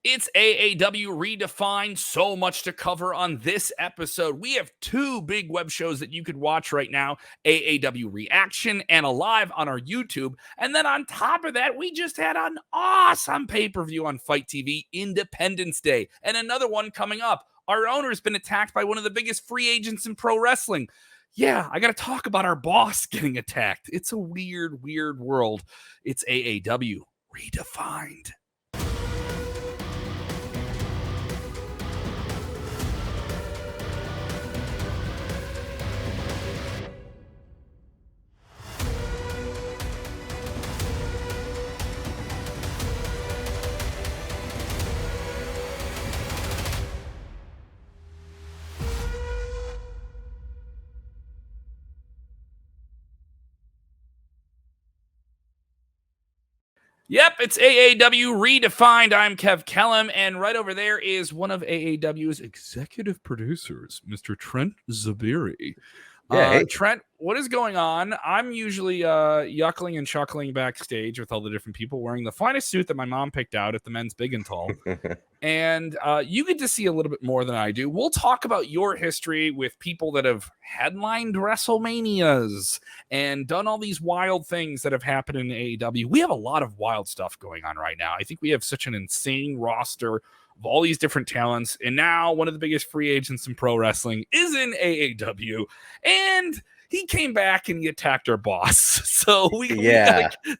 It's AAW Redefined. So much to cover on this episode. We have two big web shows that you could watch right now, AAW Reaction and Alive on our YouTube. And then on top of that, we just had an awesome pay-per-view on Fight TV, Independence Day, and another one coming up. Our owner's been attacked by one of the biggest free agents in pro wrestling. Yeah, I got to talk about our boss getting attacked. It's a weird, weird world. It's AAW Redefined. Yep, it's AAW Redefined. I'm Kev Kellam, and right over there is one of AAW's executive producers, Mr. Trent Zuberi. Yeah, hey. Trent, what is going on? I'm usually yuckling and chuckling backstage with all the different people wearing the finest suit that my mom picked out at the men's big and tall. And you get to see a little bit more than I do. We'll talk about your history with people that have headlined WrestleManias and done all these wild things that have happened in AEW. We have a lot of wild stuff going on right now. I think we have such an insane roster of all these different talents. And now one of the biggest free agents in pro wrestling is in AAW. And he came back and he attacked our boss. So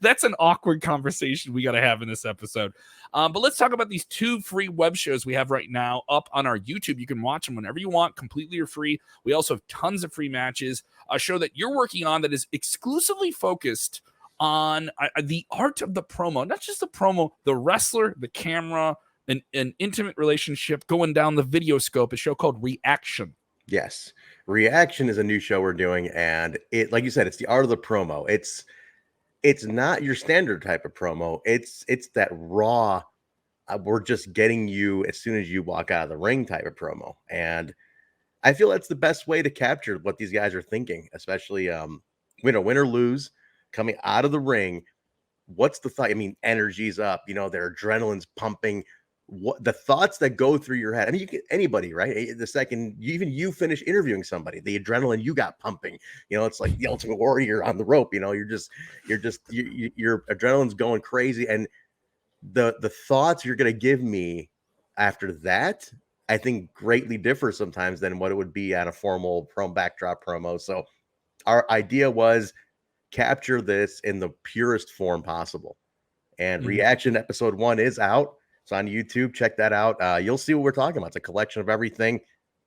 that's an awkward conversation we got to have in this episode. But let's talk about these two free web shows we have right now up on our YouTube. You can watch them whenever you want, completely or free. We also have tons of free matches. A show that you're working on that is exclusively focused on the art of the promo, not just the promo, the wrestler, the camera, an intimate relationship going down the video scope, a show called Reaction. Yes. Reaction is a new show we're doing, and it, like you said, it's the art of the promo. It's not your standard type of promo. It's that raw, we're just getting you as soon as you walk out of the ring type of promo. And I feel that's the best way to capture what these guys are thinking, especially win or lose, coming out of the ring. What's the thought? I mean, energy's up, their adrenaline's pumping. What the thoughts that go through your head? I mean, you get anybody, right? The second you finish interviewing somebody, the adrenaline you got pumping, it's like the Ultimate Warrior on the rope. Your adrenaline's going crazy, and the thoughts you're gonna give me after that, I think, greatly differ sometimes than what it would be at a formal backdrop promo. So our idea was capture this in the purest form possible, and Reaction episode 1 is out. It's on YouTube. Check that out. You'll see what we're talking about. It's a collection of everything,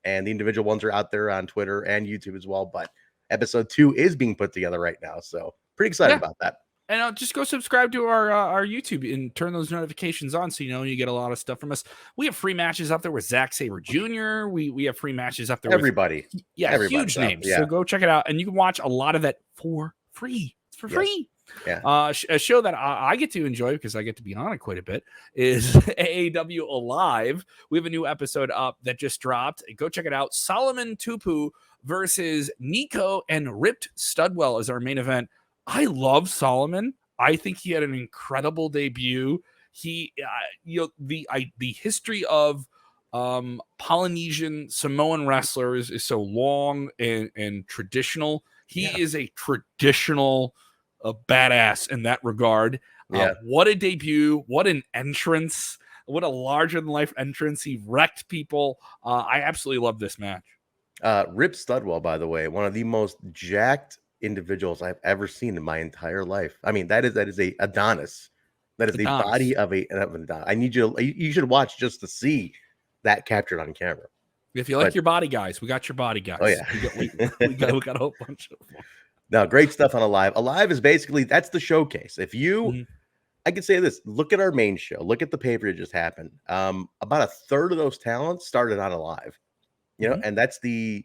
and the individual ones are out there on Twitter and YouTube as well. But episode 2 is being put together right now, so pretty excited about that. And just go subscribe to our YouTube and turn those notifications on so you get a lot of stuff from us. We have free matches up there with Zack Sabre Jr. We have free matches up there everybody. With huge names. Yeah. So go check it out, and you can watch a lot of that for free. It's for free. Yeah. A show that I get to enjoy because I get to be on it quite a bit is AAW Alive. We have a new episode up that just dropped. Go check it out. Solomon Tupu versus Nico and Ripped Studwell is our main event. I love Solomon. I think he had an incredible debut. He, the history of Polynesian Samoan wrestlers is so long and traditional. He is a traditional badass in that regard. What a debut. What an entrance. What a larger-than-life entrance. He wrecked people. I absolutely love this match. Rip Studwell, by the way, one of the most jacked individuals I've ever seen in my entire life. I mean, that is a Adonis. That is the body of an Adonis. You should watch just to see that captured on camera. If you like your body guys, we got your body guys. Oh, yeah. we got a whole bunch of them. No, great stuff on Alive. Alive is basically, that's the showcase. If you, I could say this, look at our main show, look at the paper that just happened. About a third of those talents started on Alive, and that's the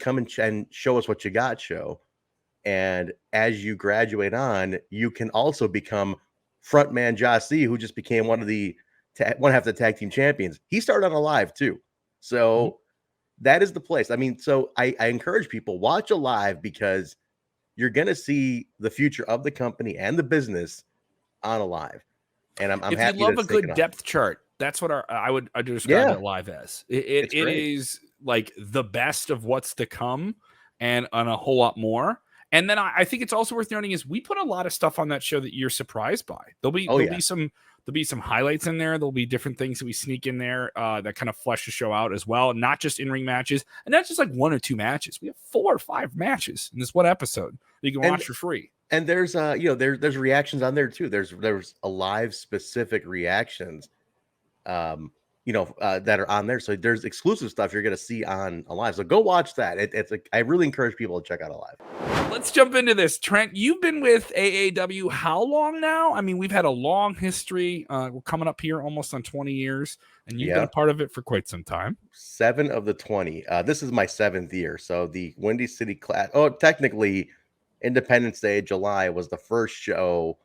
come and show us what you got show. And as you graduate on, you can also become frontman Jossie, who just became one half the tag team champions. He started on Alive too. So that is the place. I mean, so I encourage people, watch Alive, because you're going to see the future of the company and the business on Alive. And I'm if happy you love a good depth chart, That's what I would describe Yeah, it live as. It great. is like the best of what's to come, and on a whole lot more. And then I think it's also worth noting is we put a lot of stuff on that show that you're surprised by. Oh yeah. There'll be some highlights in there. There'll be different things that we sneak in there that kind of flesh the show out as well. Not just in-ring matches, and not just like 1 or 2 matches. We have 4 or 5 matches in this one episode that you can watch for free. And there's there's reactions on there too. There's Alive specific reactions that are on there. So there's exclusive stuff you're gonna see on Alive. So go watch that. It's like I really encourage people to check out Alive. Let's jump into this. Trent, you've been with AAW how long now? I mean, we've had a long history. We're coming up here almost on 20 years, and you've been a part of it for quite some time. 7 of the 20. This is my 7th year. So the Windy City Class. Oh, technically, Independence Day, July was the first show.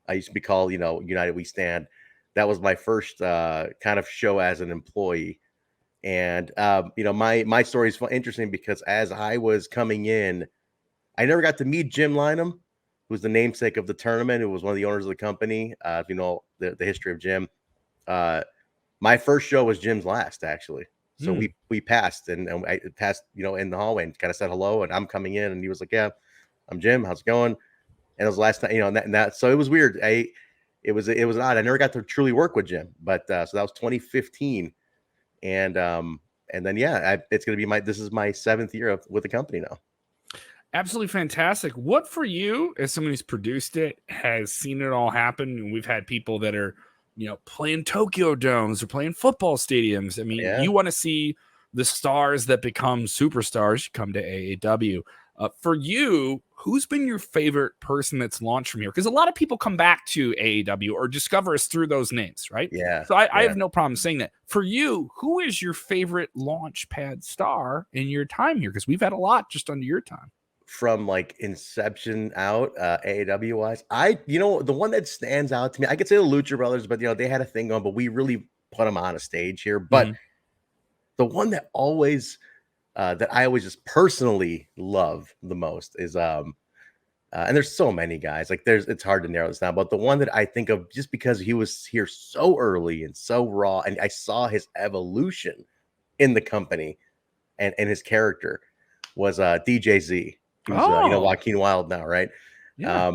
I used to be called, United We Stand. That was my first kind of show as an employee. And my story is interesting because as I was coming in, I never got to meet Jim Lynam, who's the namesake of the tournament, who was one of the owners of the company. If you know the history of Jim, my first show was Jim's last, actually. So we passed, and I passed, in the hallway and kind of said hello, and I'm coming in, and he was like, "Yeah, I'm Jim. How's it going?" And it was the last time, and that. So it was weird. It was odd. I never got to truly work with Jim, but so that was 2015, and then it's gonna be this is my 7th year with the company now. Absolutely fantastic. What for you, as someone who's produced it, has seen it all happen? And we've had people that are, playing Tokyo domes or playing football stadiums. I mean, you want to see the stars that become superstars come to AAW. For you, who's been your favorite person that's launched from here? Because a lot of people come back to AAW or discover us through those names, right? Yeah. So I have no problem saying that. For you, who is your favorite launch pad star in your time here? Because we've had a lot just under your time. From like inception out, AAW wise, the one that stands out to me, I could say the Lucha Brothers, but they had a thing going, but we really put them on a stage here. But the one that that I always just personally love the most is and there's so many guys, like it's hard to narrow this down, but the one that I think of just because he was here so early and so raw, and I saw his evolution in the company and his character was DJZ. Who's Joaquin Wilde now, right? Yeah.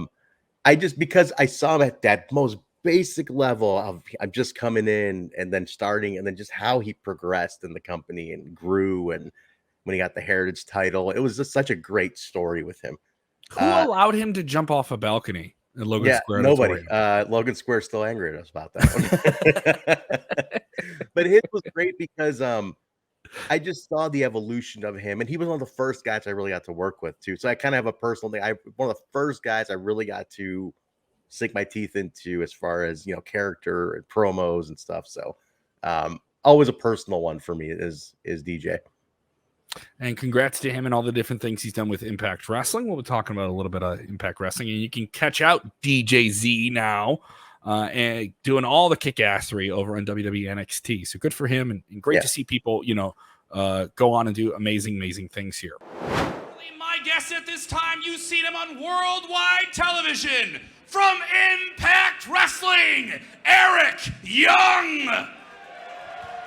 Because I saw him at that most basic level of I'm just coming in and then starting, and then just how he progressed in the company and grew, and when he got the Heritage title, it was just such a great story with him. Who allowed him to jump off a balcony at Logan Square? Nobody. Logan Square's still angry at us about that one. But his was great because I just saw the evolution of him, and he was one of the first guys I really got to work with too. So I kind of have a personal thing. One of the first guys I really got to sink my teeth into as far as character and promos and stuff. So always a personal one for me is DJ. And congrats to him and all the different things he's done with Impact Wrestling. We'll be talking about a little bit of Impact Wrestling, and you can catch out DJZ now and doing all the kick-assery over on WWE NXT. So good for him, and great to see people, go on and do amazing, amazing things here. My guest at this time, you've seen him on worldwide television from Impact Wrestling, Eric Young.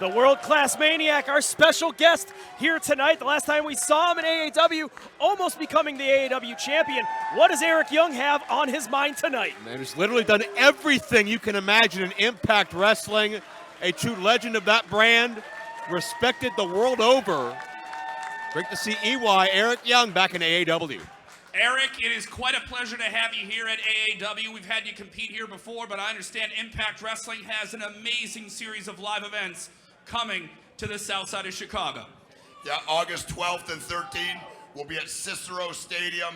The world-class maniac, our special guest here tonight. The last time we saw him in AAW, almost becoming the AAW champion. What does Eric Young have on his mind tonight? Man, he's literally done everything you can imagine in Impact Wrestling. A true legend of that brand, respected the world over. Great to see EY, Eric Young, back in AAW. Eric, it is quite a pleasure to have you here at AAW. We've had you compete here before, but I understand Impact Wrestling has an amazing series of live events coming to the south side of Chicago. Yeah, August 12th and 13th, we'll be at Cicero Stadium.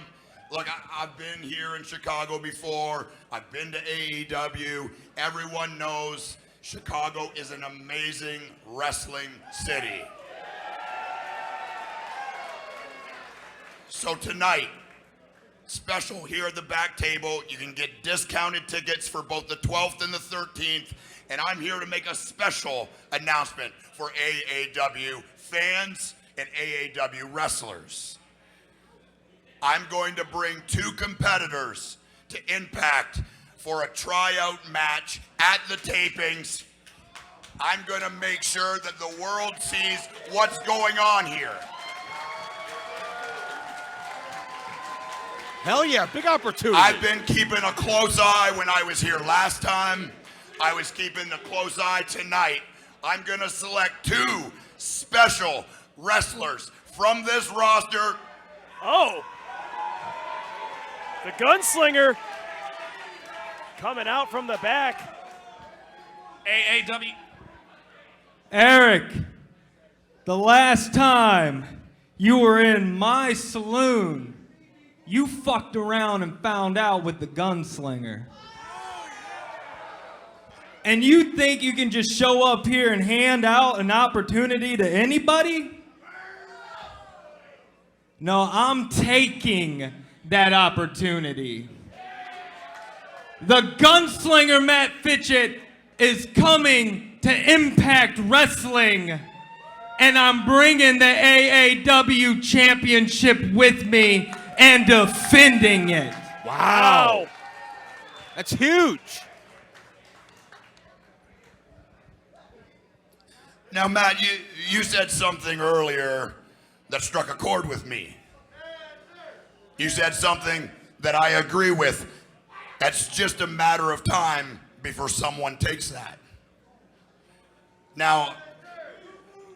Look, I've been here in Chicago before. I've been to AEW. Everyone knows Chicago is an amazing wrestling city. So tonight, special here at the back table, you can get discounted tickets for both the 12th and the 13th. And I'm here to make a special announcement for AAW fans and AAW wrestlers. I'm going to bring 2 competitors to Impact for a tryout match at the tapings. I'm going to make sure that the world sees what's going on here. Hell yeah, big opportunity. I've been keeping a close eye when I was here last time. I was keeping a close eye tonight. I'm going to select 2 special wrestlers from this roster. Oh. The gunslinger coming out from the back. AAW. Eric, the last time you were in my saloon, you fucked around and found out with the gunslinger. And you think you can just show up here and hand out an opportunity to anybody? No, I'm taking that opportunity. The gunslinger Matt Fitchett is coming to Impact Wrestling, and I'm bringing the AAW Championship with me and defending it. Wow. That's huge. Now, Matt, you said something earlier that struck a chord with me. You said something that I agree with. That's just a matter of time before someone takes that. Now,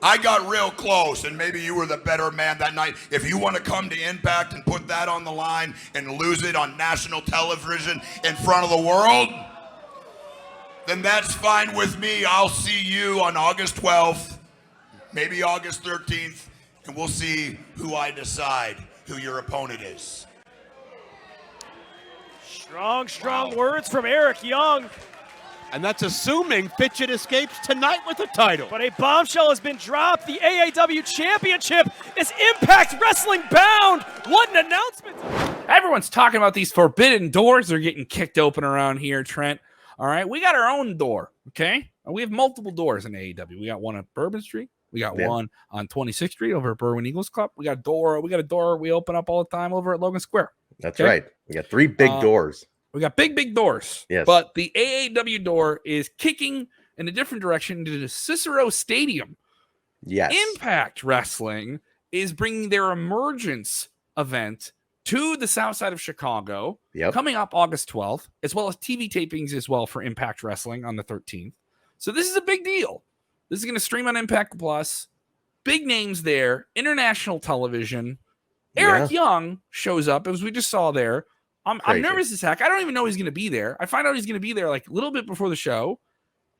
I got real close, and maybe you were the better man that night. If you want to come to Impact and put that on the line and lose it on national television in front of the world, then that's fine with me. I'll see you on August 12th, maybe August 13th, and we'll see who I decide who your opponent is. Strong words from Eric Young. And that's assuming Fitchett escapes tonight with the title. But a bombshell has been dropped. The AAW Championship is Impact Wrestling bound. What an announcement. Everyone's talking about these forbidden doors. They're getting kicked open around here, Trent. All right, we got our own door, okay? We have multiple doors in AAW. We got one on Bourbon Street. We got one on 26th Street over at Berwyn Eagles Club. We got a door we open up all the time over at Logan Square. That's right. We got 3 big doors. We got big doors. Yes. But the AAW door is kicking in a different direction into the Cicero Stadium. Yes. Impact Wrestling is bringing their Emergence event to the south side of Chicago, coming up August 12th, as well as TV tapings as well for Impact Wrestling on the 13th. So this is a big deal. This is going to stream on Impact Plus. Big names there. International television. Eric Young shows up, as we just saw there. I'm nervous as heck. I don't even know he's going to be there. I find out he's going to be there like a little bit before the show.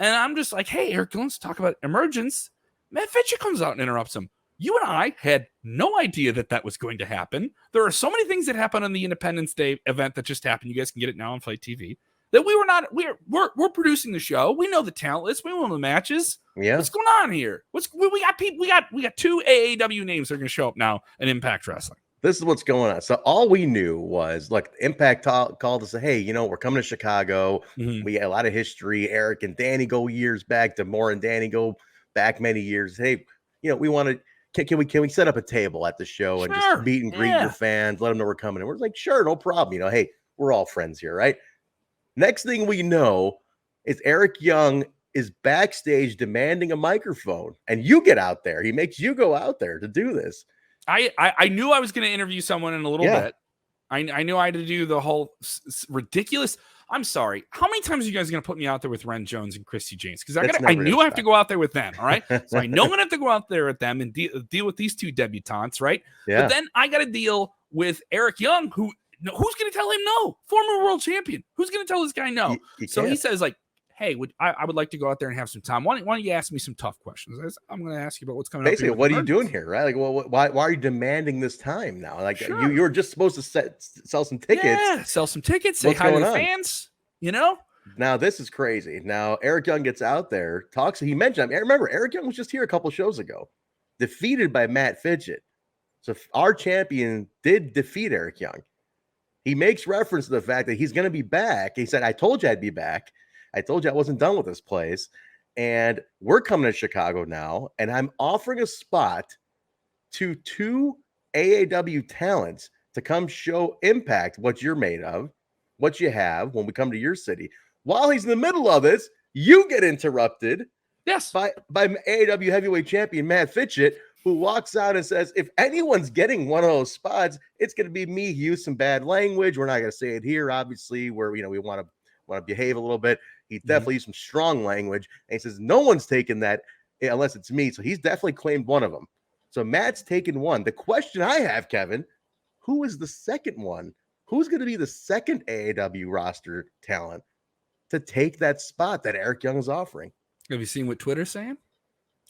And I'm just like, hey, Eric, let's talk about Emergence. Matt Fitchett comes out and interrupts him. You and I had no idea that was going to happen. There are so many things that happen on the Independence Day event that just happened. You guys can get it now on Fight TV. That we're producing the show. We know the talent list. We know the matches. Yeah. What's going on here? We got people. We got 2 AAW names that are going to show up now in Impact Wrestling. This is what's going on. So all we knew was, like, Impact called us, hey, we're coming to Chicago. Mm-hmm. We got a lot of history. Eric and Danny go years back. Demore and Danny go back many years. Hey, we want to, can we set up a table at the show and just meet and greet your fans, let them know we're coming? And we're like, sure, no problem. Hey, we're all friends here, right? Next thing we know is Eric Young is backstage demanding a microphone, and you get out there. He makes you go out there to do this. I knew I was going to interview someone in a little bit. I knew I had to do the whole ridiculous. I'm sorry. How many times are you guys going to put me out there with Ren Jones and Christy James? Because I knew I have to go out there with them. All right. So I know I'm going to have to go out there with them and deal with these 2 debutantes. Right. Yeah. But then I got to deal with Eric Young, who's going to tell him no? Former world champion. Who's going to tell this guy no? So he says, like, hey, I would like to go out there and have some time. Why don't you ask me some tough questions? I'm going to ask you about what's coming up. Basically, what are you doing here, right? Like, well, why are you demanding this time now? Like, you were just supposed to sell some tickets. Yeah, sell some tickets. Say hi to the fans. Now this is crazy. Now Eric Young gets out there, talks. He mentioned. I remember Eric Young was just here a couple shows ago, defeated by Matt Fitchett. So our champion did defeat Eric Young. He makes reference to the fact that he's going to be back. He said, "I told you I'd be back. I told you I wasn't done with this place, and we're coming to Chicago now, and I'm offering a spot to 2 AAW talents to come show Impact what you're made of, what you have when we come to your city." While he's in the middle of this, you get interrupted Yes. by AAW heavyweight champion Matt Fitchett, who walks out and says, if anyone's getting one of those spots, it's going to be me. He used some bad language. We're not going to say it here, obviously, where we want to behave a little bit. He definitely used some strong language, and he says no one's taking that unless it's me. So he's definitely claimed one of them. So Matt's taken one. The question I have, Kevin, who is the second one? Who's going to be the second AAW roster talent to take that spot that Eric Young is offering? Have you seen what Twitter's saying?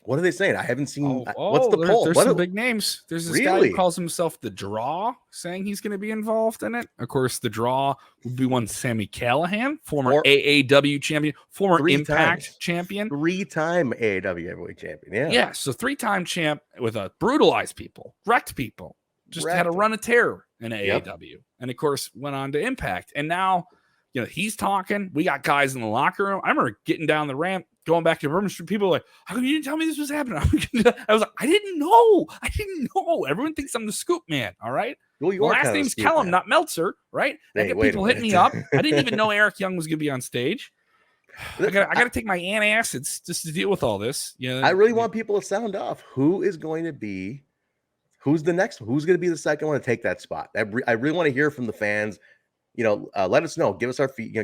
What are they saying? I haven't seen. Oh, what's the poll? There's some big names. There's this guy Really? who calls himself the Draw, saying he's going to be involved in it. Of course, the Draw would be one Sami Callihan, former AAW champion, former Impact champion. 3-time AAW heavyweight champion. Yeah. Yeah. So 3-time champ with a brutalized people, wrecked people, just had a run of terror in AAW. And of course, went on to Impact. And now, he's talking. We got guys in the locker room. I remember getting down the ramp, going back to Bourbon Street, people were like, how come you didn't tell me this was happening? I was like, I didn't know. Everyone thinks I'm the scoop man. All right. Well, my last name's Kellam, not Meltzer. Right. I get people hitting me up. I didn't even know Eric Young was going to be on stage. I got to take my antacids just to deal with all this. I really want people to sound off. Who's the next one? Who's going to be the second one to take that spot? I really want to hear from the fans. Let us know. Give us our feed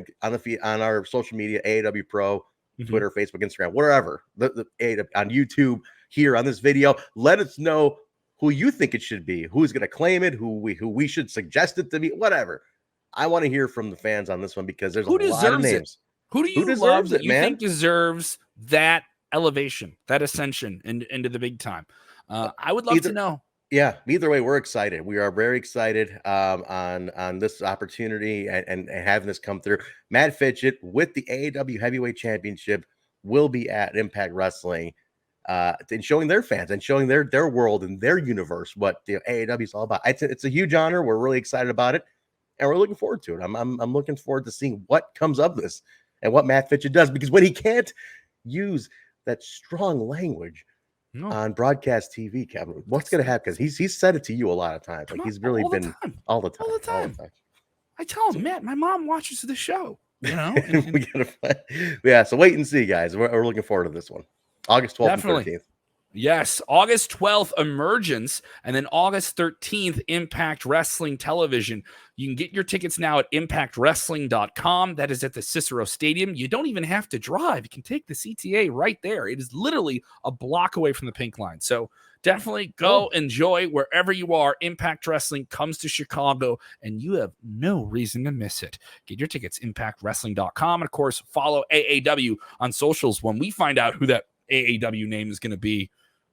on our social media, AAW Pro, Twitter, Facebook, Instagram, wherever, on YouTube, here on this video. Let us know who you think it should be, who's going to claim it, who we should suggest it to be, whatever. I want to hear from the fans on this one because there's a lot of names. Who do you love that you think deserves that elevation, that ascension into the big time? I would love to know. Yeah, either way, we're excited. We are very excited on this opportunity and having this come through. Matt Fitchett with the AAW Heavyweight Championship will be at Impact Wrestling and showing their fans and showing their world and their universe what the AAW is all about. It's a huge honor. We're really excited about it, and we're looking forward to it. I'm looking forward to seeing what comes of this and what Matt Fitchett does, because when he can't use that strong language on broadcast TV, Kevin, what's going to happen? Because he's said it to you a lot of times. Like he's really been all the time. I tell him, Matt, my mom watches the show. Yeah, so wait and see, guys. We're looking forward to this one. August 12th and 13th. Yes, August 12th, Emergence, and then August 13th, Impact Wrestling Television. You can get your tickets now at impactwrestling.com. That is at the Cicero Stadium. You don't even have to drive. You can take the CTA right there. It is literally a block away from the Pink Line. So definitely go enjoy wherever you are. Impact Wrestling comes to Chicago, and you have no reason to miss it. Get your tickets, impactwrestling.com. And, of course, follow AAW on socials. When we find out who that AAW name is going to be,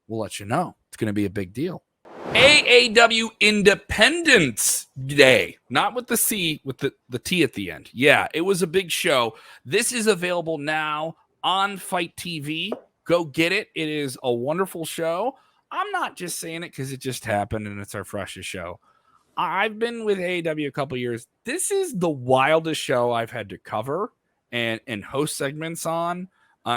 we'll let you know. It's going to be a big deal. AAW Independence Day, not with the C, with the T at the end. Yeah, it was a big show. This is available now on Fight TV. Go get it. It is a wonderful show. I'm not just saying it because it just happened and it's our freshest show. I've been with AAW a couple years. This is the wildest show I've had to cover and host segments on.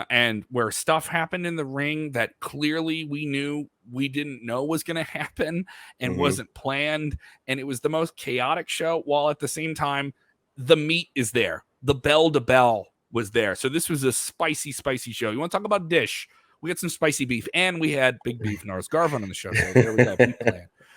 And where stuff happened in the ring that clearly we didn't know was going to happen and wasn't planned. And it was the most chaotic show, while at the same time, the meat is there. The bell to bell was there. So this was a spicy show. You want to talk about dish? We got some spicy beef, and we had big beef Norris Garvin on the show. So there we go.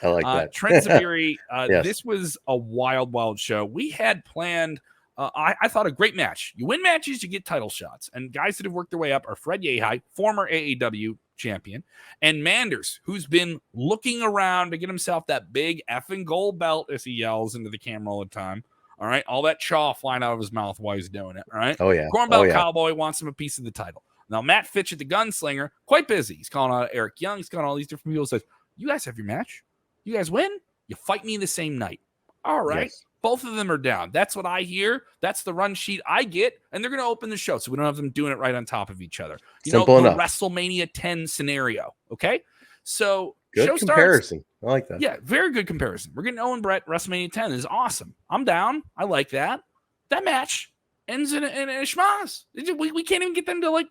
I like that. Trent Zuberi, yes. This was a wild show. We had planned I thought a great match. You win matches, you get title shots. And guys that have worked their way up are Fred Yehai, former AAW champion, and Manders, who's been looking around to get himself that big effing gold belt, as he yells into the camera all the time. All right. All that chaw flying out of his mouth while he's doing it. All right. Oh, yeah. Cornbelt Cowboy wants him a piece of the title. Now, Matt Fitchett, the gunslinger, quite busy. He's calling out Eric Young. He's calling all these different people. Says, you guys have your match. You guys win. You fight me the same night. All right. Yes. Both of them are down. That's what I hear. That's the run sheet I get. And they're going to open the show, so we don't have them doing it right on top of each other. Simple enough. WrestleMania 10 scenario. Okay? So good show comparison. Starts. I like that. Yeah, very good comparison. We're getting Owen Brett. WrestleMania 10 is awesome. I'm down. I like that. That match ends in a schmaz. We can't even get them to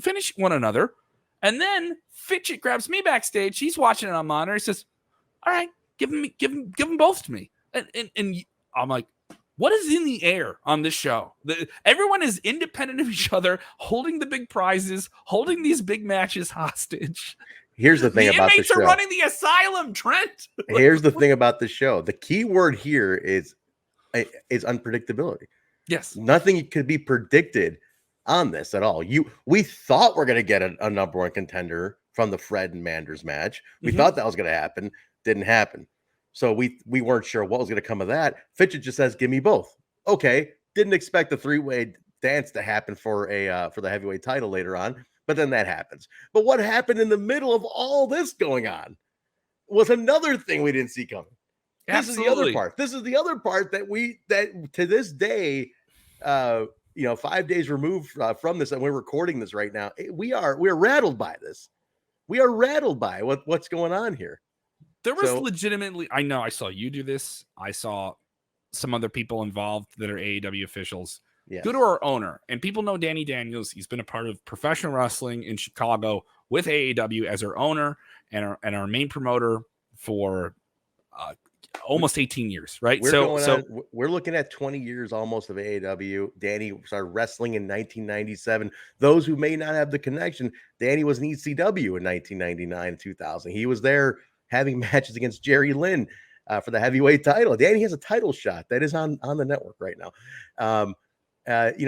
finish one another. And then Fitchett grabs me backstage. He's watching it on monitor. He says, all right, give them both to me. And I'm like, What is in the air on this show? Everyone is independent of each other, holding the big prizes, holding these big matches hostage. Here's the thing about the inmates show. are running the asylum, Trent. Here's the thing about the show. The key word here is unpredictability. Yes. Nothing could be predicted on this at all. We thought we're going to get a number one contender from the Fred and Manders match. We thought that was going to happen. Didn't happen. So we weren't sure what was going to come of that. Fitchett just says, give me both. Okay. Didn't expect the three-way dance to happen for the heavyweight title later on, but then that happens. But what happened in the middle of all this going on was another thing we didn't see coming. This is the other part. This is the other part that to this day, 5 days removed from this, and we're recording this right now. We're rattled by this. We are rattled by what's going on here. There was legitimately, I know I saw you do this. I saw some other people involved that are AAW officials. Yes. Go to our owner, and people know Danny Daniels. He's been a part of professional wrestling in Chicago with AAW as our owner and our main promoter for almost 18 years, right? We're looking at 20 years almost of AAW. Danny started wrestling in 1997. Those who may not have the connection, Danny was in ECW in 1999, 2000. He was there having matches against Jerry Lynn for the heavyweight title. Danny has a title shot that is on the network right now.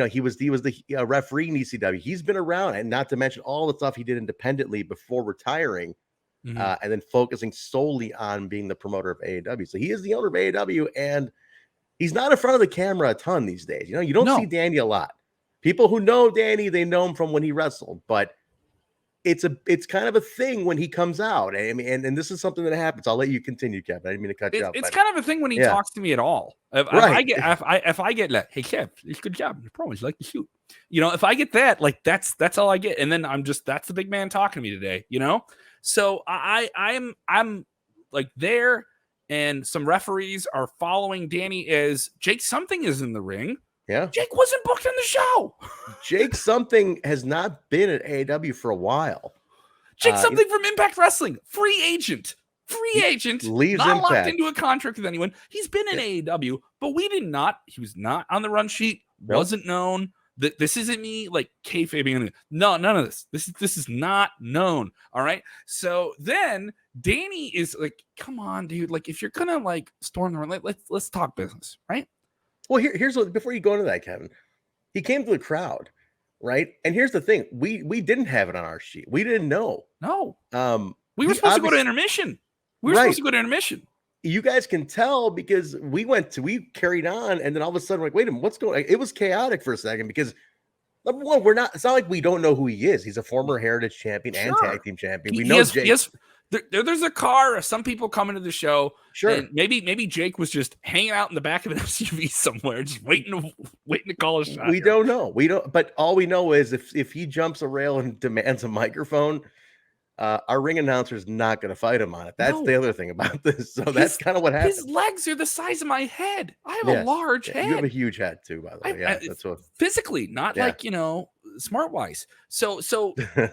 He was the referee in ECW. He's been around, and not to mention all the stuff he did independently before retiring. And then focusing solely on being the promoter of AAW. So he is the owner of AAW, and he's not in front of the camera a ton these days. You don't see Danny a lot. People who know Danny, they know him from when he wrestled, but it's kind of a thing when he comes out. I mean, and this is something that happens. I'll let you continue, Kevin. I didn't mean to cut you off. It's kind of a thing when he talks to me at all. If I get like, hey Kev, it's a good job. You promise you like to shoot. If I get that, like that's all I get. And then that's the big man talking to me today, So I'm like there, and some referees are following Danny as Jake Something is in the ring. Yeah. Jake wasn't booked in the show. Jake Something has not been at AAW for a while. Jake Something from Impact Wrestling, free agent, leaves not Impact. locked into a contract with anyone. He's been in AAW, but he was not on the run sheet, wasn't known. This isn't me like kayfabing. No, none of this. This is not known. All right. So then Danny is like, come on, dude. Like, if you're gonna like storm the run, let's talk business, right? Well, here's what, before you go into that, Kevin, he came to the crowd, right? And here's the thing: we didn't have it on our sheet. We didn't know. No. We were supposed to go to intermission. You guys can tell because we carried on, and then all of a sudden, we're like, wait a minute, what's going on? It was chaotic for a second because number one, it's not like we don't know who he is. He's a former Heritage champion and tag team champion. We know Jake. Yes, there's a car of some people coming to the show. Sure. And maybe Jake was just hanging out in the back of an SUV somewhere, just waiting to call a shot. We don't know. But all we know is if he jumps a rail and demands a microphone, our ring announcer is not going to fight him on it. That's the other thing about this. So that's kind of what happened. His legs are the size of my head. I have a large head. You have a huge head too, by the way. That's what physically, not like smart wise. So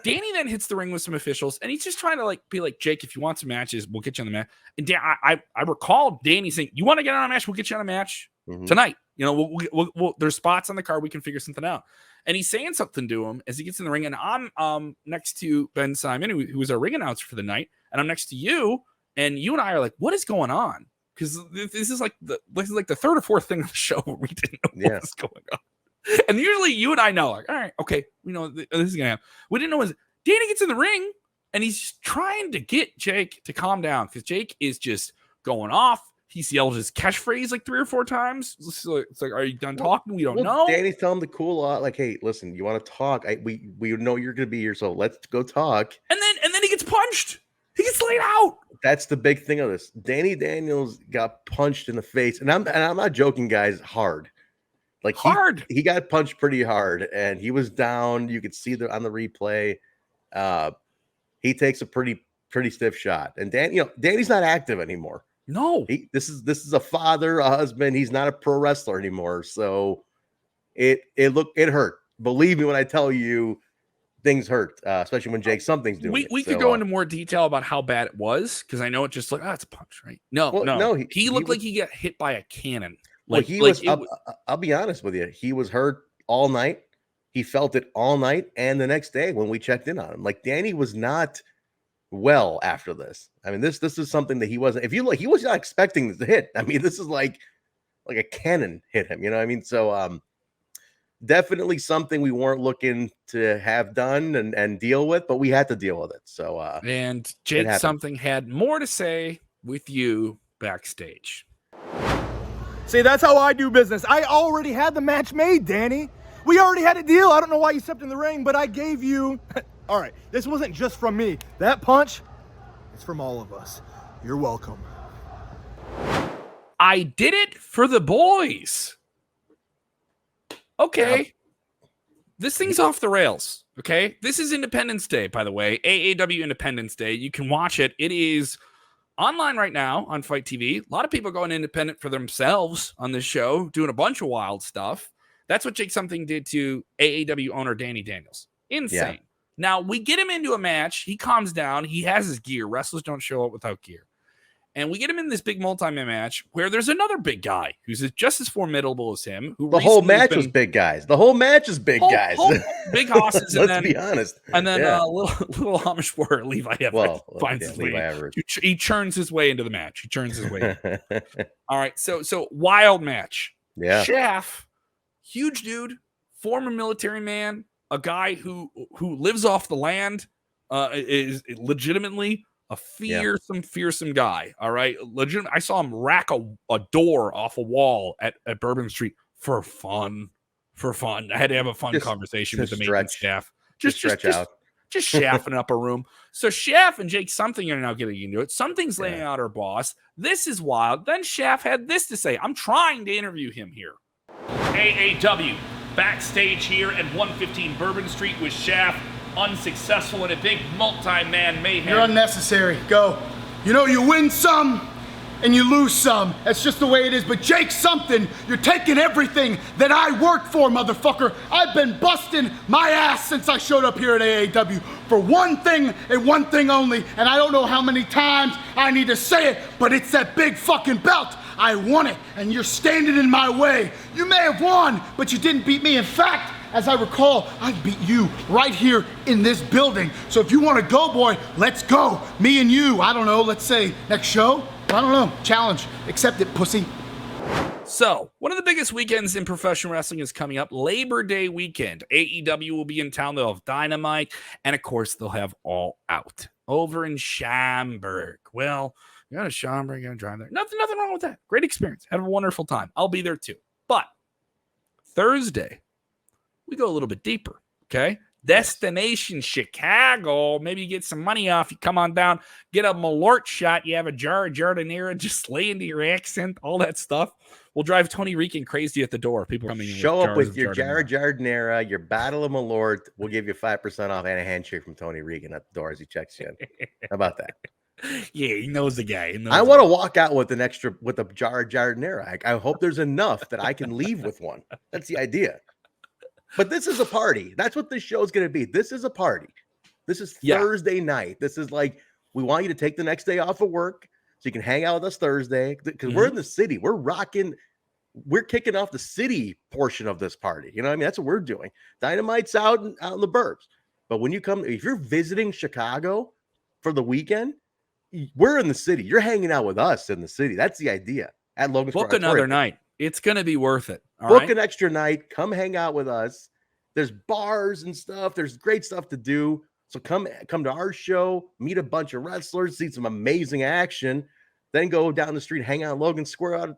Danny then hits the ring with some officials, and he's just trying to be like, Jake, if you want some matches, we'll get you on the match. And I recall Danny saying, "You want to get on a match? We'll get you on a match tonight. We'll there's spots on the card. We can figure something out." And he's saying something to him as he gets in the ring. And I'm next to Ben Simon, who was our ring announcer for the night. And I'm next to you. And you and I are like, what is going on? Because this is like the third or fourth thing on the show where we didn't know what was going on. And usually you and I know, like, all right, okay, we know this is going to happen. We didn't know was Danny gets in the ring and he's trying to get Jake to calm down because Jake is just going off. He's yelled his catchphrase like 3 or 4 times. It's like, are you done talking? We don't know. Danny's telling him to cool out. Like, hey, listen, you want to talk? We know you're going to be here, so let's go talk. And then he gets punched. He gets laid out. That's the big thing of this. Danny Daniels got punched in the face, and I'm not joking, guys. Hard, like hard. He got punched pretty hard, and he was down. You could see on the replay. He takes a pretty stiff shot, and Danny's not active anymore. No, this is a father, a husband. He's not a pro wrestler anymore. So it hurt. Believe me when I tell you, things hurt, especially when Jake Something's doing we could go into more detail about how bad it was because I know it just like it's a punch, right? No. He looked like he got hit by a cannon. Like, he like was. it w- I'll be honest with you. He was hurt all night. He felt it all night, and the next day when we checked in on him, like Danny was not well after this. I mean, this is something that he wasn't. If you like, he was not expecting this to hit. I mean, this is like a cannon hit him. You know what I mean? So definitely something we weren't looking to have done and deal with, but we had to deal with it. So and Jake Something had more to say with you backstage. See, that's how I do business. I already had the match made, Danny. We already had a deal. I don't know why you stepped in the ring, but I gave you... All right, this wasn't just from me. That punch, it's from all of us. You're welcome. I did it for the boys. Okay. Yeah. This thing's off the rails. Okay. This is Independence Day, by the way. AAW Independence Day. You can watch it. It is online right now on Fight TV. A lot of people going independent for themselves on this show, doing a bunch of wild stuff. That's what Jake Something did to AAW owner Danny Daniels. Insane. Yeah. Now, we get him into a match. He calms down. He has his gear. Wrestlers don't show up without gear. And we get him in this big multi-man match where there's another big guy who's just as formidable as him. Who the whole match was big guys. The whole match is big guys. Big hosses. Let's be honest. And then little Amish for Levi Everett finds his way. He churns his way into the match. He churns his way. All right. So wild match. Yeah. Chef, huge dude, former military man, a guy who lives off the land, is legitimately a fearsome guy. All right. I saw him rack a door off a wall at Bourbon Street for fun. I had to have a fun conversation with the maintenance staff. Just stretch out. Just shaffing up a room. So Chef and Jake Something are now getting into it. Something's laying out our boss. This is wild. Then Chef had this to say. I'm trying to interview him here. AAW backstage here at 115 Bourbon Street with Chef. Unsuccessful in a big multi-man mayhem. You're unnecessary. Go. You know, you win some and you lose some. That's just the way it is. But Jake Something, you're taking everything that I worked for, motherfucker. I've been busting my ass since I showed up here at AAW for one thing and one thing only. And I don't know how many times I need to say it, but it's that big fucking belt. I won it, and you're standing in my way. You may have won, but you didn't beat me. In fact, as I recall, I beat you right here in this building. So if you want to go, boy, let's go. Me and you, I don't know, let's say next show? I don't know, challenge, accept it, pussy. So, one of the biggest weekends in professional wrestling is coming up, Labor Day weekend. AEW will be in town. They'll have Dynamite, and of course, they'll have All Out over in Schaumburg. Well, you got to Schaumburg, you got to drive there. Nothing wrong with that. Great experience. Had a wonderful time. I'll be there too. But Thursday, we go a little bit deeper, okay? Destination Chicago. Maybe you get some money off. You come on down, get a Malort shot. You have a jar of Jardinera. Just lay into your accent, all that stuff. We'll drive Tony Rican crazy at the door. People coming in. Show up with your jar of Jardinera, your bottle of Malort. We'll give you 5% off and a handshake from Tony Regan at the door as he checks you in. How about that? Yeah, he knows the guy. I want to walk out with a jar of Jardinera. I hope there's enough that I can leave with one. That's the idea. But this is a party. That's what this show is going to be. This is a party. This is Thursday night. This is like, we want you to take the next day off of work so you can hang out with us Thursday because we're in the city. We're rocking. We're kicking off the city portion of this party. You know what I mean? That's what we're doing. Dynamite's out in the burbs. But when you come, if you're visiting Chicago for the weekend, we're in the city. You're hanging out with us in the city. That's the idea. At Logan Square. Book another night. It's going to be worth it. Book an extra night. Come hang out with us. There's bars and stuff. There's great stuff to do. So come to our show, meet a bunch of wrestlers, see some amazing action, then go down the street, hang out in Logan Square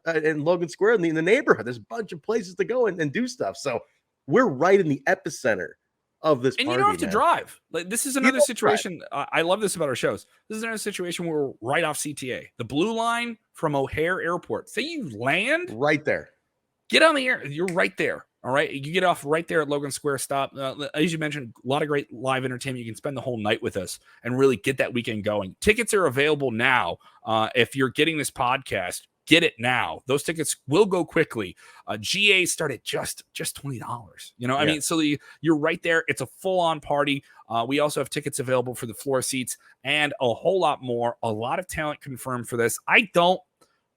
in the neighborhood. There's a bunch of places to go and do stuff. So we're right in the epicenter of this and party, you don't have to drive. Like, this is another situation. I love this about our shows. This is another situation where we're right off CTA. The blue line from O'Hare Airport. Say you land right there. Get on the air. You're right there. All right. You get off right there at Logan Square stop. As you mentioned, a lot of great live entertainment. You can spend the whole night with us and really get that weekend going. Tickets are available now. If you're getting this podcast, get it now. Those tickets will go quickly. GA start at just $20. You know, I mean, so you're right there. It's a full-on party. We also have tickets available for the floor seats and a whole lot more. A lot of talent confirmed for this. I don't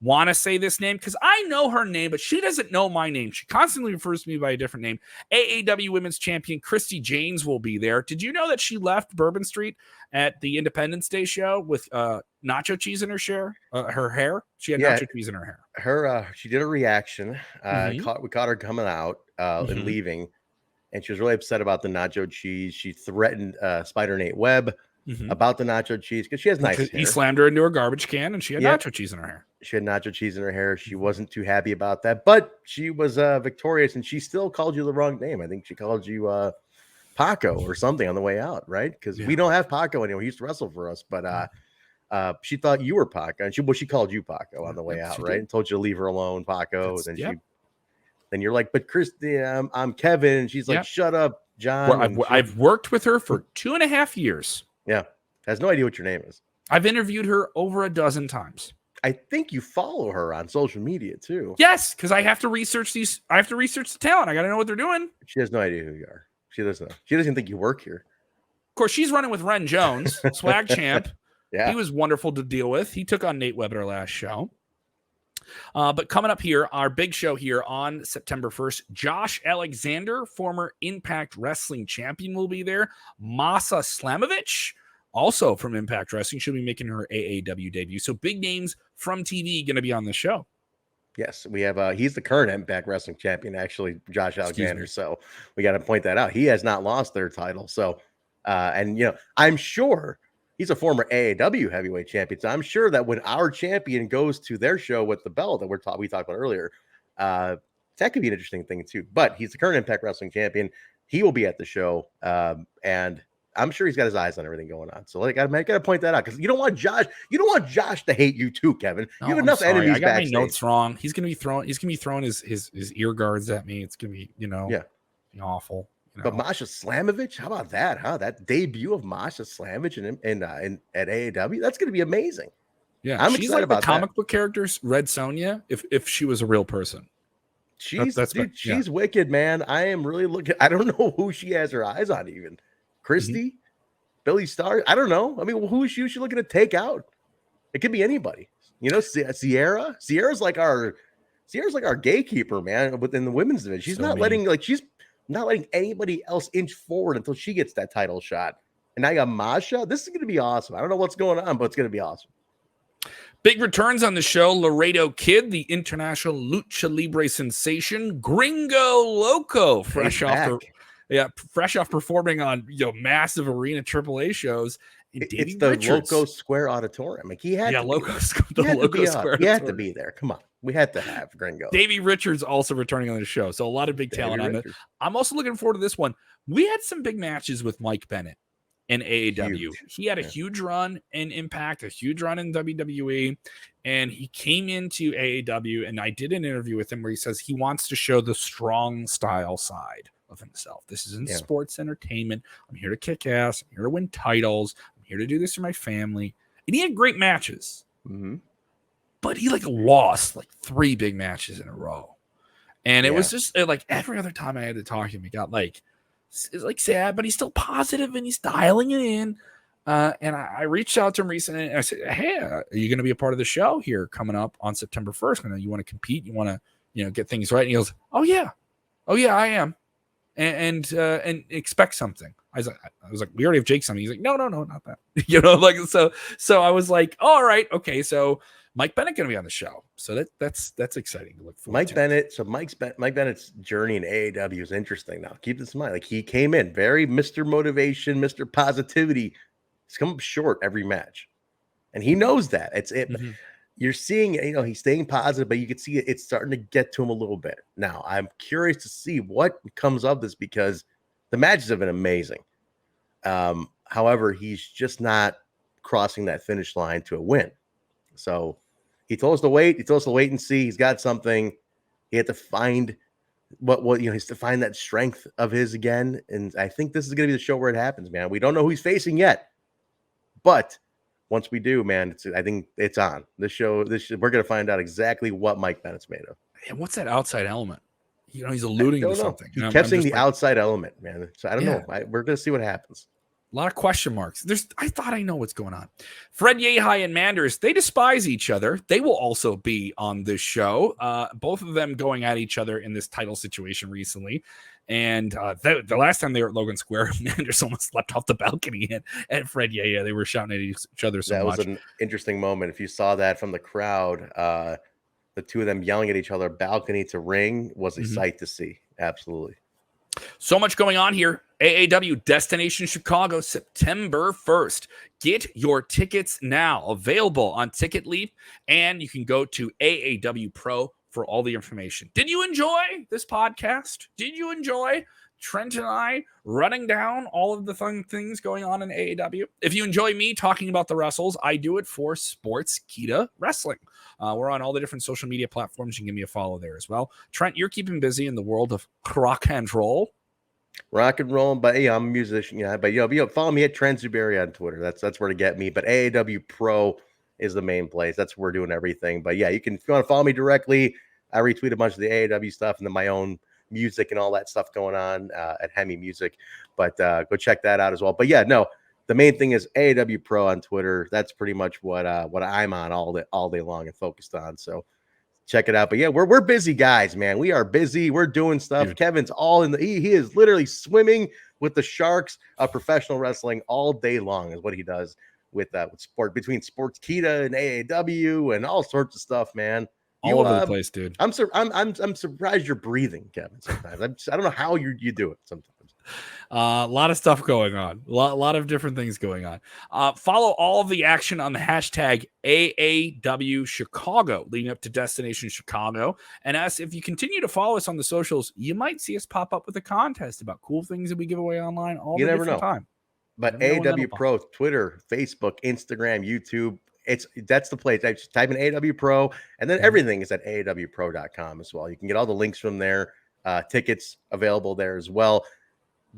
want to say this name because I know her name, but she doesn't know my name. She constantly refers to me by a different name. AAW Women's Champion Christy Janes will be there. Did you know that she left Bourbon Street at the Independence Day show with nacho cheese in her hair? She had nacho cheese in her hair. She did a reaction. We caught her coming out and leaving, and she was really upset about the nacho cheese. She threatened Spider Nate Webb about the nacho cheese because she has nice hair. He slammed her into a garbage can, and she had nacho cheese in her hair. She had nacho cheese in her hair. She wasn't too happy about that, but she was victorious, and she still called you the wrong name. I think she called you Paco or something on the way out, right? Because we don't have Paco anymore. He used to wrestle for us, but she thought you were Paco, and she called you Paco on the way out, right? And told you to leave her alone, Paco. Then you're like, but Christy, I'm Kevin, and she's like, shut up, John. Well, I've worked with her for 2.5 years. Yeah, has no idea what your name is. I've interviewed her over a dozen times. I think you follow her on social media too. Yes, because I have to research these. I have to research the talent. I got to know what they're doing. She has no idea who you are. She doesn't know. She doesn't think you work here. Of course, she's running with Ren Jones, swag champ. Yeah, he was wonderful to deal with. He took on Nate Webb at our last show. But coming up here, our big show here on September 1st, Josh Alexander, former Impact Wrestling champion, will be there. Masa Slamovich, also from Impact Wrestling, she'll be making her AAW debut. So big names from TV going to be on the show. Yes, we have. He's the current Impact Wrestling champion, actually, Josh Alexander. So we got to point that out. He has not lost their title. So, and I'm sure he's a former AAW heavyweight champion. So I'm sure that when our champion goes to their show with the belt that we talked about earlier, that could be an interesting thing too. But he's the current Impact Wrestling champion. He will be at the show, and I'm sure he's got his eyes on everything going on. So I gotta point that out because you don't want Josh to hate you too, Kevin. You have enough enemies. I got backstage. my notes wrong. He's gonna be throwing his ear guards at me. It's gonna be awful. But Masha Slamovich, how about that? Huh? That debut of Masha Slamovich in at AAW, that's gonna be amazing. Yeah, I'm she's excited like about the comic book characters, Red Sonja, if she was a real person. She's wicked, man. I am really looking. I don't know who she has her eyes on even. Christy, Billy Starr. I don't know. I mean, who's she looking to take out? It could be anybody. Sierra. Sierra's like our gatekeeper, man. Within the women's division, she's not letting anybody else inch forward until she gets that title shot. And now you got Masha. This is going to be awesome. I don't know what's going on, but it's going to be awesome. Big returns on the show. Laredo Kid, the international lucha libre sensation, Gringo Loco, fresh off performing on massive arena AAA shows. It's the Loco Square Auditorium. Like he had to be there. Come on, we had to have Gringo. Davey Richards also returning on the show, so a lot of big talent on it. I'm also looking forward to this one. We had some big matches with Mike Bennett in AAW. He had a huge run in Impact, a huge run in WWE, and he came into AAW, and I did an interview with him where he says he wants to show the strong style side of himself. This isn't sports entertainment. I'm here to kick ass. I'm here to win titles. I'm here to do this for my family. And he had great matches. But he lost 3 big matches in a row. And it was just every other time I had to talk to him, he got it's sad, but he's still positive and he's dialing it in. And I reached out to him recently and I said, hey, are you going to be a part of the show here coming up on September 1st? I know you want to compete. You want to, get things right. And he goes, oh yeah, I am. And expect something. I was like, we already have Jake something. He's like, no, not that. So I was like, all right, okay. So Mike Bennett going to be on the show. So that's exciting to look forward to. Mike Bennett's journey in AAW is interesting now. Keep this in mind. He came in very Mr. Motivation, Mr. Positivity. He's come up short every match. And he knows that. You're seeing, he's staying positive, but you can see it's starting to get to him a little bit. Now, I'm curious to see what comes of this because the matches have been amazing. However, he's just not crossing that finish line to a win. So he told us to wait. He told us to wait and see. He's got something. He had to find he's to find that strength of his again. And I think this is going to be the show where it happens, man. We don't know who he's facing yet, but once we do, man, I think it's on this show. We're going to find out exactly what Mike Bennett's made of. And what's that outside element? He's alluding to something. He kept saying the outside element, man. So I don't know. We're going to see what happens. A lot of question marks. I thought I know what's going on. Fred Yehai and Manders, they despise each other. They will also be on this show. Both of them going at each other in this title situation recently. And the last time they were at Logan Square, Manders almost leapt off the balcony at Fred Yehai. They were shouting at each other so much. That was an interesting moment. If you saw that from the crowd, the two of them yelling at each other, balcony to ring, was a sight to see. Absolutely. So much going on here. AAW Destination Chicago, September 1st. Get your tickets now. Available on Ticket Leap, and you can go to AAW Pro for all the information. Did you enjoy this podcast? Did you enjoy Trent and I running down all of the fun things going on in AAW? If you enjoy me talking about the wrestles, I do it for Sportskeeda Wrestling. We're on all the different social media platforms. You can give me a follow there as well. Trent, you're keeping busy in the world of rock and roll. Rock and roll, but I'm a musician, but follow me at Trent Zuberi on Twitter. That's where to get me. But AAW Pro is the main place. That's where we're doing everything. But yeah, if you want to follow me directly, I retweet a bunch of the AAW stuff and then my own music and all that stuff going on at Hemi Music. But go check that out as well. But yeah, no, the main thing is AAW Pro on Twitter. That's pretty much what I'm on all day long and focused on. So check it out. But yeah, we're busy guys, man. We are busy. We're doing stuff. Dude. Kevin's all in he is literally swimming with the sharks of professional wrestling all day long is what he does with sport, between Sportskeeda and AAW and all sorts of stuff, man. All over the place, dude. I'm surprised you're breathing, Kevin. Sometimes I don't know how you do it. Sometimes a lot of stuff going on. A lot of different things going on. Follow all of the action on the hashtag AAW Chicago leading up to Destination Chicago. And if you continue to follow us on the socials, you might see us pop up with a contest about cool things that we give away online all the different time. But AAW Pro, Twitter, Facebook, Instagram, YouTube. That's the place. I just type in AAW Pro, and then everything is at AAWPro.com as well. You can get all the links from there. Tickets available there as well.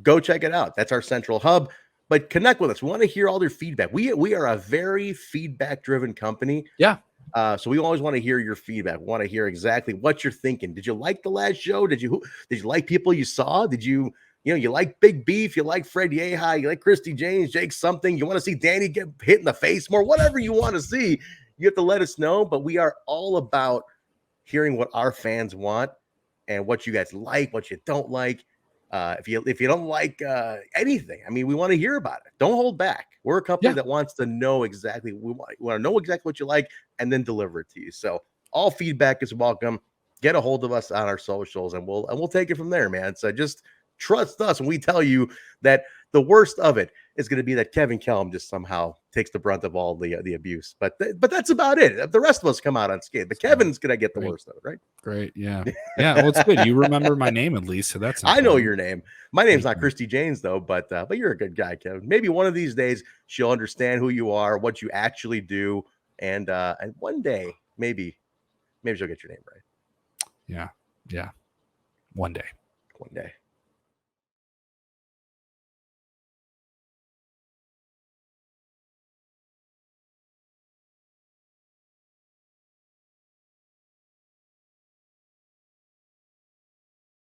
Go check it out. That's our central hub. But connect with us. We want to hear all your feedback. We are a very feedback-driven company. Yeah. So we always want to hear your feedback. We want to hear exactly what you're thinking. Did you like the last show? Did you like people you saw? Did you like Big Beef, you like Fred Yehai, you like Christy James, Jake something, you want to see Danny get hit in the face more, whatever you want to see, you have to let us know. But we are all about hearing what our fans want and what you guys like, what you don't like. If you don't like anything, I mean, we want to hear about it. Don't hold back. We're a company that wants to know exactly, we want to know exactly what you like and then deliver it to you. So all feedback is welcome. Get a hold of us on our socials and we'll take it from there, man. So just trust us when we tell you that the worst of it is going to be that Kevin Kellam just somehow takes the brunt of all the abuse. But that's about it. The rest of us come out unscathed. But Kevin's going to get the worst of it, right? Great. Yeah. Yeah. Well, it's good. You remember my name at least. So that's important. I know your name. My name's not Christy James, though. But you're a good guy, Kevin. Maybe one of these days she'll understand who you are, what you actually do. And one day, maybe she'll get your name right. Yeah. Yeah. One day. One day.